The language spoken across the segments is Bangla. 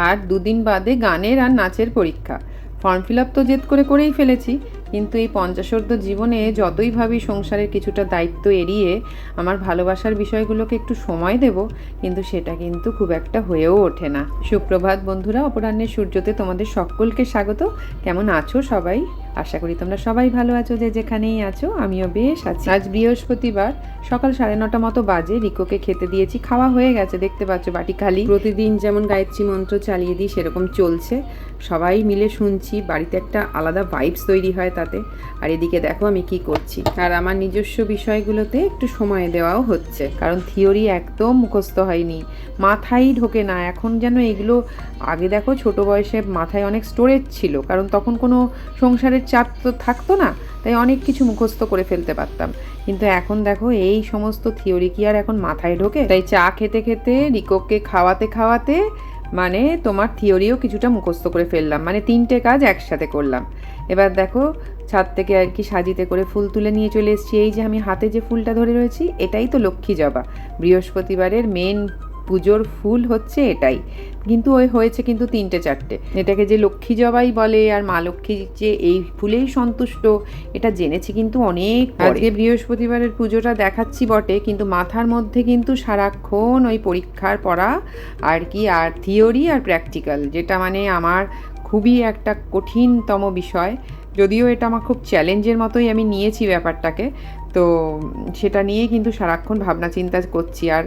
আর দুদিন বাদে গানের আর নাচের পরীক্ষা। ফর্ম ফিল আপ তো জেদ করে করেই ফেলেছি, কিন্তু এই পঞ্চাশোর্ধ্ব জীবনে যতই ভাবি সংসারের কিছুটা দায়িত্ব এড়িয়ে আমার ভালোবাসার বিষয়গুলোকে একটু সময় দেব, কিন্তু সেটা কিন্তু খুব একটা হয়েও ওঠে না। সুপ্রভাত বন্ধুরা, অপরাহ্নের সূর্যতে তোমাদের সকলকে স্বাগত। কেমন আছো সবাই? আশা করি তোমরা সবাই ভালো আছো, যে যেখানেই আছো। আমিও বেশ আছি। আজ বৃহস্পতিবার, সকাল 9:30 মতো বাজে। রিকোকে খেতে দিয়েছি, খাওয়া হয়ে গেছে, দেখতে পাচ্ছ বাটি খালি। প্রতিদিন যেমন গায়ত্রী মন্ত্র চালিয়ে দিই সেরকম চলছে, সবাই মিলে শুনছি, বাড়িতে একটা আলাদা ভাইবস তৈরি হয় তাতে। আর এদিকে দেখো আমি কি করছি, আর আমার নিজস্ব বিষয়গুলোতে একটু সময় দেওয়াও হচ্ছে, কারণ থিওরি একদম মুখস্থ হয়নি, মাথায় ঢোকে না এখন যেন এগুলো। আগে দেখো ছোট বয়সে মাথায় অনেক স্টোরেজ ছিল, কারণ তখন কোনো সংসারের চাপ তো থাকতো না, তাই অনেক কিছু মুখস্থ করে ফেলতে পারতাম। কিন্তু এখন দেখো এই সমস্ত থিওরি কি আর এখন মাথায় ঢোকে? তাই চা খেতে খেতে, রিকোকে খাওয়াতে খাওয়াতে মানে তোমার থিওরিও কিছুটা মুখস্থ করে ফেললাম, মানে 3টে কাজ একসাথে করলাম। এবার দেখো ছাদ থেকে আর কি সাজিতে করে ফুল তুলে নিয়ে চলে এসেছি। এই যে আমি হাতে যে ফুলটা ধরে রয়েছি, এটাই তো লক্ষ্মী জবা, বৃহস্পতিবারের মেন পুজোর ফুল হচ্ছে এটাই। কিন্তু ওই হয়েছে কিন্তু 3-4টে। এটাকে যে লক্ষ্মী জবাই বলে, আর মা লক্ষ্মী যে এই ফুলেই সন্তুষ্ট, এটা জেনেছি কিন্তু অনেক পরে। আজকে বৃহস্পতিবারের পুজোটা দেখাচ্ছি বটে, কিন্তু মাথার মধ্যে কিন্তু সারাক্ষণ ওই পরীক্ষার পড়া আর কি, আর থিওরি আর প্র্যাকটিক্যাল, যেটা মানে আমার খুবই একটা কঠিনতম বিষয়। যদিও এটা আমার খুব চ্যালেঞ্জের মতোই আমি নিয়েছি ব্যাপারটাকে, তো সেটা নিয়ে কিন্তু সারাক্ষণ ভাবনা চিন্তা করছি। আর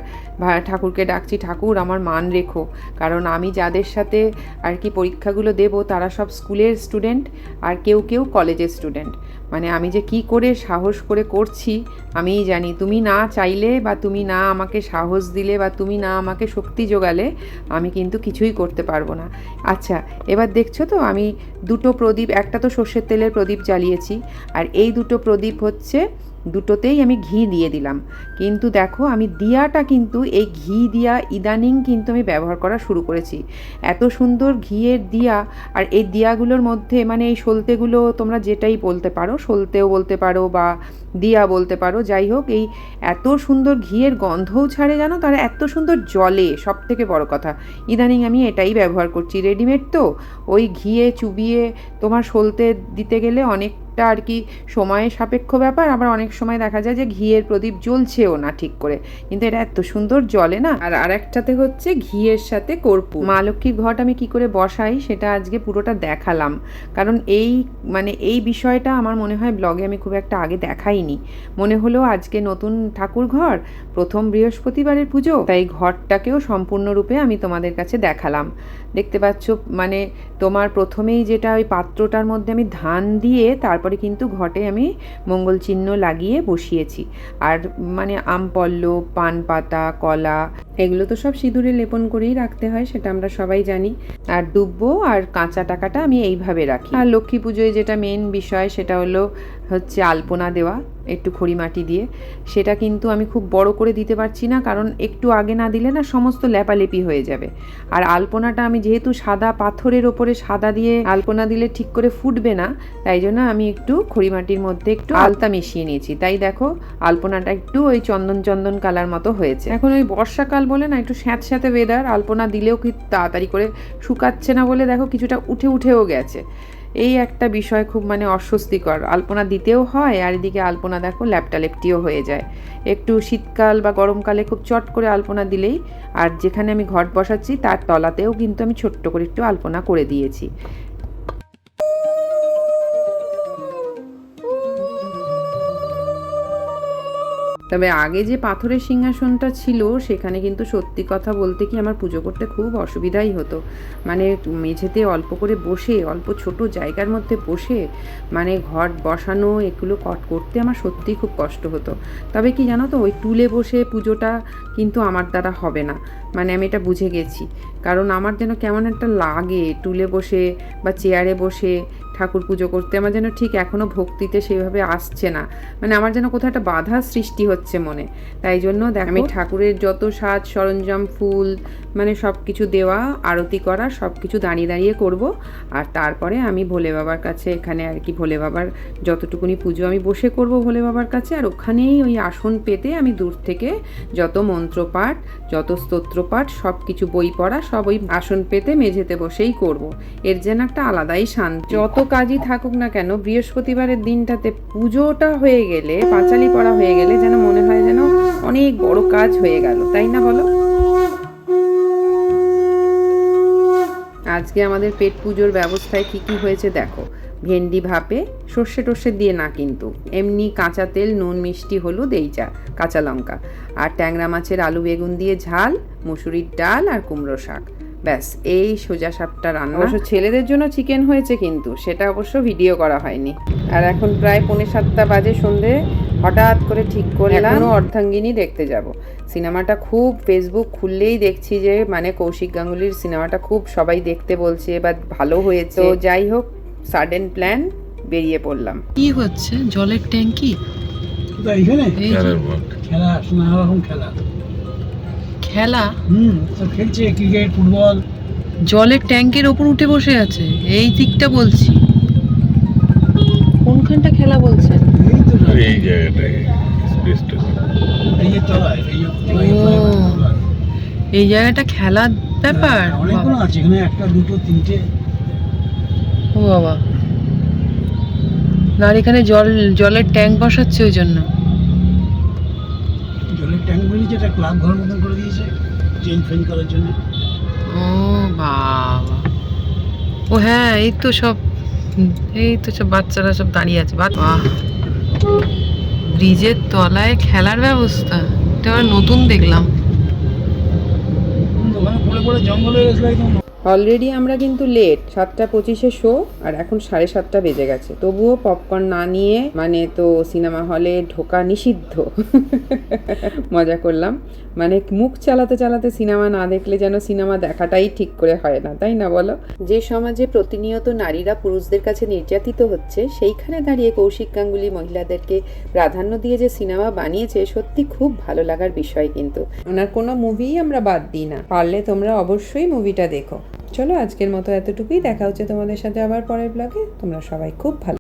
ঠাকুরকে ডাকছি, ঠাকুর আমার মান রেখো, কারণ আমি যাদের সাথে আর কি পরীক্ষাগুলো দেব তারা সব স্কুলের স্টুডেন্ট, আর কেউ কেউ কলেজের স্টুডেন্ট। মানে আমি যে কি করে সাহস করে করছি আমিই জানি। তুমি না চাইলে, বা তুমি না আমাকে সাহস দিলে, বা তুমি না আমাকে শক্তি যোগালে আমি কিন্তু কিছুই করতে পারবো না। আচ্ছা, এবার দেখছো তো আমি 2টো প্রদীপ, একটা তো সর্ষের তেলের প্রদীপ জ্বালিয়েছি, আর এই 2টো প্রদীপ হচ্ছে, দুটোতেই আমি ঘি দিয়ে দিলাম। কিন্তু দেখো আমি দিয়াটা কিন্তু, এই ঘি দিয়া ইদানিং কিন্তু আমি ব্যবহার করা শুরু করেছি। এত সুন্দর ঘিয়ের দিয়া, আর এই দিয়াগুলোর মধ্যে মানে এই সলতেগুলো তোমরা যেটাই বলতে পারো, সলতেও বলতে পারো বা দিয়া বলতে পারো, যাই হোক, এই এত সুন্দর ঘিয়ের গন্ধও ছাড়ে জানো, তারা এত সুন্দর জলে। সব থেকে বড় কথা, ইদানিং আমি এটাই ব্যবহার করছি, রেডিমেড তো, ওই ঘিয়ে চুবিয়ে তোমার সলতে দিতে গেলে অনেকটা আর কি সময়ের সাপেক্ষ ব্যাপার। আবার অনেক সময় দেখা যায় যে ঘিয়ের প্রদীপ জ্বলছেও না ঠিক করে, কিন্তু এটা এত সুন্দর জ্বলে না। আর আরেকটাতে হচ্ছে ঘিয়ের সাথে কর্পূর। মা লক্ষ্মীর ঘট আমি কি করে বসাই সেটা আজকে পুরোটা দেখালাম, কারণ এই বিষয়টা আমার মনে হয় ব্লগে আমি খুব একটা আগে দেখাইনি। মনে হলো আজকে নতুন ঠাকুর ঘর, প্রথম বৃহস্পতিবারের পুজো, তাই ঘরটাকেও সম্পূর্ণরূপে আমি তোমাদের কাছে দেখালাম। দেখতে পাচ্ছ মানে তোমার প্রথমেই যেটা ওই পাত্রটার মধ্যে আমি ধান দিয়ে তারপরে কিন্তু ঘটে আমি মঙ্গল চিহ্ন লাগিয়ে বসিয়েছি। আর মানে আম পল্লব, পান পাতা, কলা, এগুলো তো সব সিঁদুরে লেপন করেই রাখতে হয়, সেটা আমরা সবাই জানি। আর দুব্বো আর কাঁচা টাকাটা আমি এইভাবে রাখি। আর লক্ষ্মী পুজোয় যেটা মেন বিষয় সেটা হচ্ছে আলপনা দেওয়া, একটু খড়ি মাটি দিয়ে। সেটা কিন্তু আমি খুব বড় করে দিতে পারছি না, কারণ একটু আগে না দিলে না সমস্ত লেপালেপি হয়ে যাবে। আর আলপনাটা আমি যেহেতু সাদা পাথরের ওপরে সাদা দিয়ে আলপনা দিলে ঠিক করে ফুটবে না, তাই জন্য আমি একটু খড়ি মাটির মধ্যে একটু আলতা মিশিয়ে নিয়েছি। তাই দেখো আলপনাটা একটু ওই চন্দন চন্দন কালার মতো হয়েছে। এখন ওই বর্ষাকাল বলে না একটু স্যাঁতস্যাঁতে ওয়েদার, আলপনা দিলেও কি তাড়াতাড়ি করে শুকাচ্ছে না বলে দেখো কিছুটা উঠেও গেছে। এই একটা বিষয় খুব মানে অস্বস্তিকর, আলপনা দিতেও হয় আর এদিকে আলপনা দেখো ল্যাপটিও হয়ে যায়। একটু শীতকাল বা গরমকালে খুব চট করে আলপনা দিলেই, আর যেখানে আমি ঘট বসাচ্ছি তার তলাতেও কিন্তু আমি ছোট্ট করে একটু আলপনা করে দিয়েছি। তবে আগে যে পাথরের সিংহাসনটা ছিল সেখানে কিন্তু সত্যি কথা বলতে কি আমার পুজো করতে খুব অসুবিধাই হতো। মানে মেঝেতে অল্প করে বসে, অল্প ছোট জায়গার মধ্যে বসে মানে ঘট বসানো এগুলো করতে আমার সত্যিই খুব কষ্ট হতো। তবে কি জানো তো, ওই টুলে বসে পুজোটা কিন্তু আমার দ্বারা হবে না, মানে আমি এটা বুঝে গেছি। কারণ আমার যেন কেমন একটা লাগে টুলে বসে বা চেয়ারে বসে, ঠাকুর পুজো করতে আমার যেন ঠিক এখনও ভক্তিতে সেইভাবে আসছে না, মানে আমার যেন কোথাও একটা বাধা সৃষ্টি হচ্ছে মনে। তাই জন্য আমি ঠাকুরের যত সাজ সরঞ্জাম, ফুল, মানে সব কিছু দেওয়া, আরতি করা, সব কিছু দাঁড়িয়ে দাঁড়িয়ে করব। আর তারপরে আমি ভোলে বাবার কাছে, এখানে আর কি ভোলে বাবার যতটুকুনি পুজো আমি বসে করব ভোলে বাবার কাছে, আর ওখানেই ওই আসন পেতে আমি দূর থেকে যত মন্ত্রপাঠ, যত স্তোত্রপাঠ, সব কিছু বই পড়া সব ওই আসন পেতে মেঝেতে বসেই করব। এর যেন একটা আলাদাই শান্তি। যত কাজই থাকুক না কেন, বৃহস্পতিবারের দিনটাতে পুজোটা হয়ে গেলে, পাঁচালি পড়া হয়ে গেলে যেন মনে হয় যেন অনেক বড় কাজ হয়ে গেল, তাই না বলো? আজকে আমাদের পেট পুজোর ব্যবস্থায় কী কী হয়েছে দেখো। ভেন্ডি ভাপে, সর্ষে টর্ষে দিয়ে না কিন্তু, এমনি কাঁচা তেল, নুন, মিষ্টি, হলুদ, এই যা, কাঁচা লঙ্কা। আর ট্যাংরা মাছের আলু বেগুন দিয়ে ঝাল, মুসুরির ডাল আর কুমড়ো শাক। ব্যাস, এই সোজা সাপটা রান্না। অবশ্য ছেলেদের জন্য চিকেন হয়েছে, কিন্তু সেটা অবশ্য ভিডিও করা হয়নি। আর এখন প্রায় 6:45 বাজে সন্ধে। হঠাৎ করে ঠিক করলাম অর্ধাঙ্গিনী দেখতে যাব। সিনেমাটা খুব ফেসবুক খুললেই দেখছি যে মানে কৌশিক গাঙ্গুলির সিনেমাটা খুব সবাই দেখতে বলছে বা ভালো হয়েছে। তো যাই হোক, সাডেন প্ল্যান, বেরিয়ে পড়লাম। কি হচ্ছে? জলের ট্যাঙ্কি এইখানে এই যে খেলা, নানা রকম খেলা খেলা, সব খেলছে, ক্রিকেট, ফুটবল। জলের ট্যাঙ্কের ওপর উঠে বসে আছে, এই দিকটা বলছি। কোনখানটা খেলা বলছেন? এই তো না, এই জায়গাটায় স্পেসটা এই যে তলায়, এই যে এই জায়গাটা খেলার ব্যাপার। অনেকগুলো আছে এখানে, একটা দুটো তিনটে। ও বাবা, না এখানে জলের ট্যাঙ্ক বসাচ্ছে ওই জন্য। জলের ট্যাঙ্ক বানিয়েছে, একটা ক্লাব ঘর মতন করে দিয়েছে চেঞ্জ ফেঞ্জ করার জন্য। ও বাবা, ও হ্যাঁ, এই তো সব বাচ্চারা সব দাঁড়িয়ে আছে। বাহ, ব্রিজের তলায় খেলার ব্যবস্থা, এটা আবার নতুন দেখলাম। ওখানে পড়ে পড়ে জঙ্গল হয়ে গেছিল একদম। অলরেডি আমরা কিন্তু লেট, 7:25 শো, আর এখন 7:30 বেজে গেছে। তবুও পপকর্ন না নিয়ে, মানে তো সিনেমা হলে ঢোকা নিষিদ্ধ। মজা করলাম, মানে মুখ চালাতে চালাতে সিনেমা না দেখলে যেন সিনেমা দেখাটাই ঠিক করে হয় না, তাই না বলো? যে সমাজে প্রতিনিয়ত নারীরা পুরুষদের কাছে নির্যাতিত হচ্ছে, সেইখানে দাঁড়িয়ে কৌশিক গাঙ্গুলি মহিলাদেরকে প্রাধান্য দিয়ে যে সিনেমা বানিয়েছে, সত্যি খুব ভালো লাগার বিষয়। কিন্তু ওনার কোনো মুভিই আমরা বাদ দিই না, পারলে তোমরা অবশ্যই মুভিটা দেখো। চলো, আজকের মতো এতটুকুই। দেখা হচ্ছে তোমাদের সাথে আবার পরের ব্লগে। তোমরা সবাই খুব ভালো।